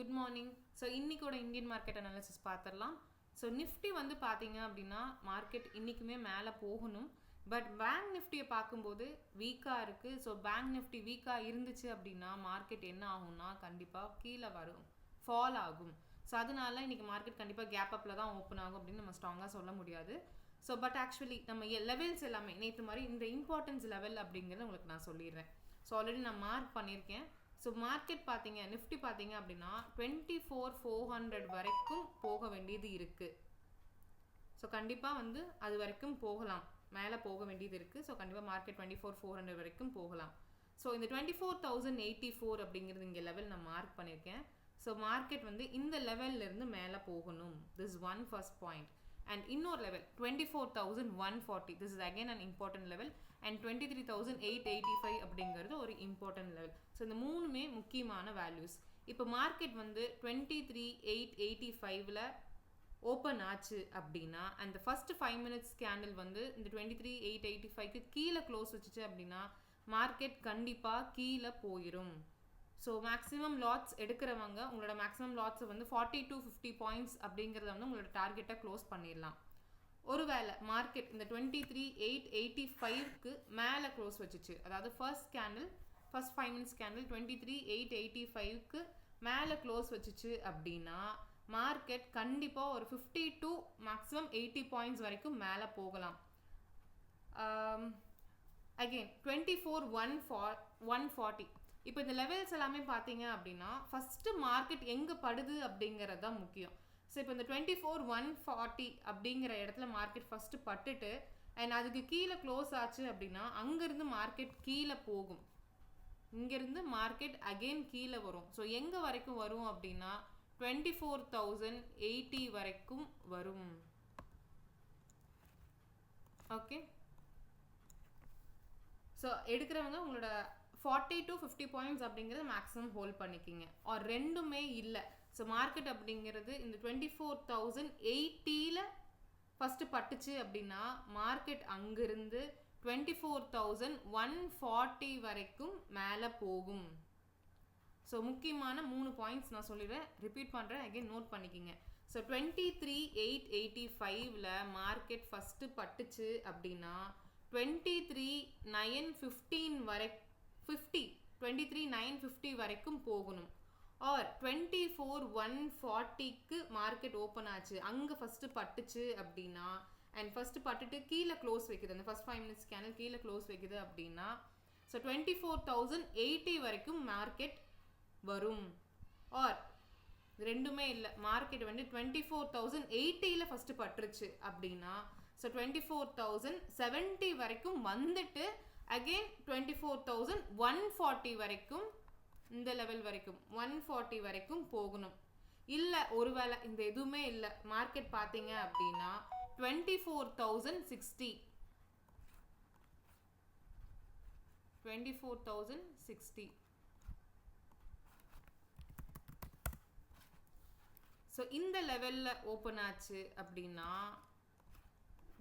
Good morning. So இன்னைக்கோட Indian market analysis பார்த்துடலாம். So Nifty வந்து பார்த்தீங்க அப்படின்னா மார்க்கெட் இன்றைக்குமே மேலே போகணும். பட் பேங்க் நிஃப்டியை பார்க்கும்போது வீக்காக இருக்குது. ஸோ பேங்க் நிஃப்டி வீக்காக இருந்துச்சு அப்படின்னா மார்க்கெட் என்ன ஆகும்னா கண்டிப்பாக கீழே வரும், ஃபால் ஆகும். ஸோ அதனால இன்றைக்கி மார்க்கெட் கண்டிப்பாக கேப் அப்பில் தான் ஓப்பன் ஆகும் அப்படின்னு நம்ம ஸ்ட்ராங்காக சொல்ல முடியாது. ஸோ பட் ஆக்சுவலி நம்ம லெவல்ஸ் எல்லாமே நேற்று மாதிரி இந்த இம்பார்ட்டன்ஸ் லெவல் அப்படிங்கிறத உங்களுக்கு நான் சொல்லிடுறேன். ஸோ ஆல்ரெடி நான் மார்க் பண்ணியிருக்கேன். ஸோ மார்க்கெட் பார்த்தீங்க, நிஃப்டி பார்த்தீங்க அப்படின்னா 24,400 வரைக்கும் போக வேண்டியது இருக்குது. ஸோ கண்டிப்பாக வந்து அது வரைக்கும் போகலாம், மேலே போக வேண்டியது இருக்குது. ஸோ கண்டிப்பாக மார்க்கெட் 24,400 வரைக்கும் போகலாம். ஸோ இந்த 24,084 அப்படிங்கிறது இங்கே லெவல் நான் மார்க் பண்ணியிருக்கேன். ஸோ மார்க்கெட் வந்து இந்த லெவல்லேருந்து மேலே போகணும். This one first point. And இன்னொரு level 24,140, this is again an important level. And 23,885 அப்படிங்கிறது ஒரு இம்பார்ட்டன்ட் லெவல். ஸோ இந்த மூணுமே முக்கியமான வேல்யூஸ். இப்போ மார்க்கெட் வந்து 23,885ல் ஓப்பன் ஆச்சு அப்படின்னா அந்த ஃபர்ஸ்ட் 5 minutes கேண்டில் வந்து இந்த 23,885க்கு கீழே க்ளோஸ் வச்சுச்சு அப்படின்னா மார்க்கெட் கண்டிப்பாக கீழே போயிடும். ஸோ மேக்ஸிமம் லாட்ஸ் எடுக்கிறவங்க உங்களோட மேக்ஸிமம் லாட்ஸை வந்து 40 to 50 பாயிண்ட்ஸ் அப்படிங்கிறத வந்து உங்களோட டார்கெட்டை க்ளோஸ் பண்ணிடலாம். ஒருவேளை மார்க்கெட் இந்த 23,885க்கு மேலே க்ளோஸ் வச்சுச்சு, அதாவது ஃபர்ஸ்ட் 5 minutes கேண்டில் 23,885க்கு மேலே க்ளோஸ் வச்சுச்சு அப்படின்னா மார்க்கெட் கண்டிப்பாக ஒரு 50 to மேக்ஸிமம் 80 பாயிண்ட்ஸ் வரைக்கும் மேலே போகலாம். அகெயின் 24,140. இப்போ இந்த லெவல்ஸ் எல்லாமே பார்த்தீங்க அப்படின்னா ஃபஸ்ட்டு மார்க்கெட் எங்கே படுது அப்படிங்கிறது தான் முக்கியம். ஸோ இப்போ இந்த 24,140 அப்படிங்கிற இடத்துல மார்க்கெட் ஃபஸ்ட்டு பட்டுட்டு அண்ட் அதுக்கு கீழே க்ளோஸ் ஆச்சு அப்படின்னா அங்கேருந்து மார்க்கெட் கீழே போகும். இங்கேருந்து மார்க்கெட் அகெயின் கீழே வரும். ஸோ எங்கே வரைக்கும் வரும் அப்படின்னா 24,080 வரைக்கும் வரும். ஓகே, ஸோ எடுக்கிறவங்க உங்களோட 40 to 50 பாயிண்ட்ஸ் அப்படிங்கிறது மேக்ஸிமம் ஹோல்ட் பண்ணிக்கிங்க. ஆர் ரெண்டுமே இல்லை. ஸோ மார்க்கெட் அப்படிங்கிறது இந்த 24,080ல் ஃபஸ்ட்டு பட்டுச்சு அப்படின்னா மார்க்கெட் அங்கிருந்து 24,140 வரைக்கும் மேலே போகும். ஸோ முக்கியமான 3 பாயிண்ட்ஸ் நான் சொல்லிடுறேன், ரிப்பீட் பண்ணுறேன், அகெயின் நோட் பண்ணிக்கிங்க. ஸோ 23,885ல் மார்க்கெட் ஃபஸ்ட்டு பட்டுச்சு அப்படின்னா 23,915 வரை 23,950 வரைக்கும் போகணும். ஆர் 24,140க்கு மார்க்கெட் ஓப்பன் ஆச்சு, அங்கே ஃபஸ்ட்டு பட்டுச்சு அப்படின்னா அண்ட் ஃபஸ்ட்டு பட்டுட்டு கீழே க்ளோஸ் வைக்குது, அந்த ஃபஸ்ட் 5 minutes கேண்டில் கீழே க்ளோஸ் வைக்குது அப்படின்னா ஸோ 24,080 வரைக்கும் மார்க்கெட் வரும். ஆர் ரெண்டுமே இல்லை, மார்க்கெட் வந்து 24,080ல் ஃபஸ்ட்டு பட்டுருச்சு அப்படின்னா ஸோ 24,070 வரைக்கும் வந்துட்டு அகெயின் 24,140 வரைக்கும், இந்த லெவல் வரைக்கும் 140 வரைக்கும் போகணும். இல்லை ஒருவேளை இந்த எதுவுமே இல்லை, மார்க்கெட் பார்த்தீங்க அப்படின்னா 24,060. ஸோ இந்த லெவலில் ஓப்பன் ஆச்சு அப்படின்னா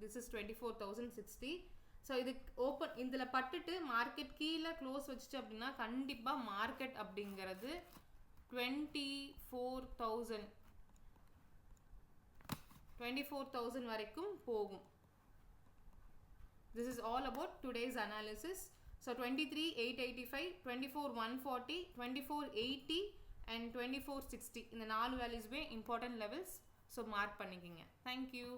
திஸ் இஸ் 24,060. ஸோ இது ஓப்பன் இதில் பட்டுட்டு மார்க்கெட் கீழே க்ளோஸ் வச்சுச்சு அப்படின்னா கண்டிப்பாக மார்க்கெட் அப்படிங்கிறது 24,000 வரைக்கும் போகும். This is all about today's analysis. So 23,885, 24,140, 24,80 and 24,60 இந்த 4 வேல்யூஸ்மே இம்பார்ட்டன்ட் லெவல்ஸ். ஸோ மார்க் பண்ணிக்கிங்க. தேங்க்யூ.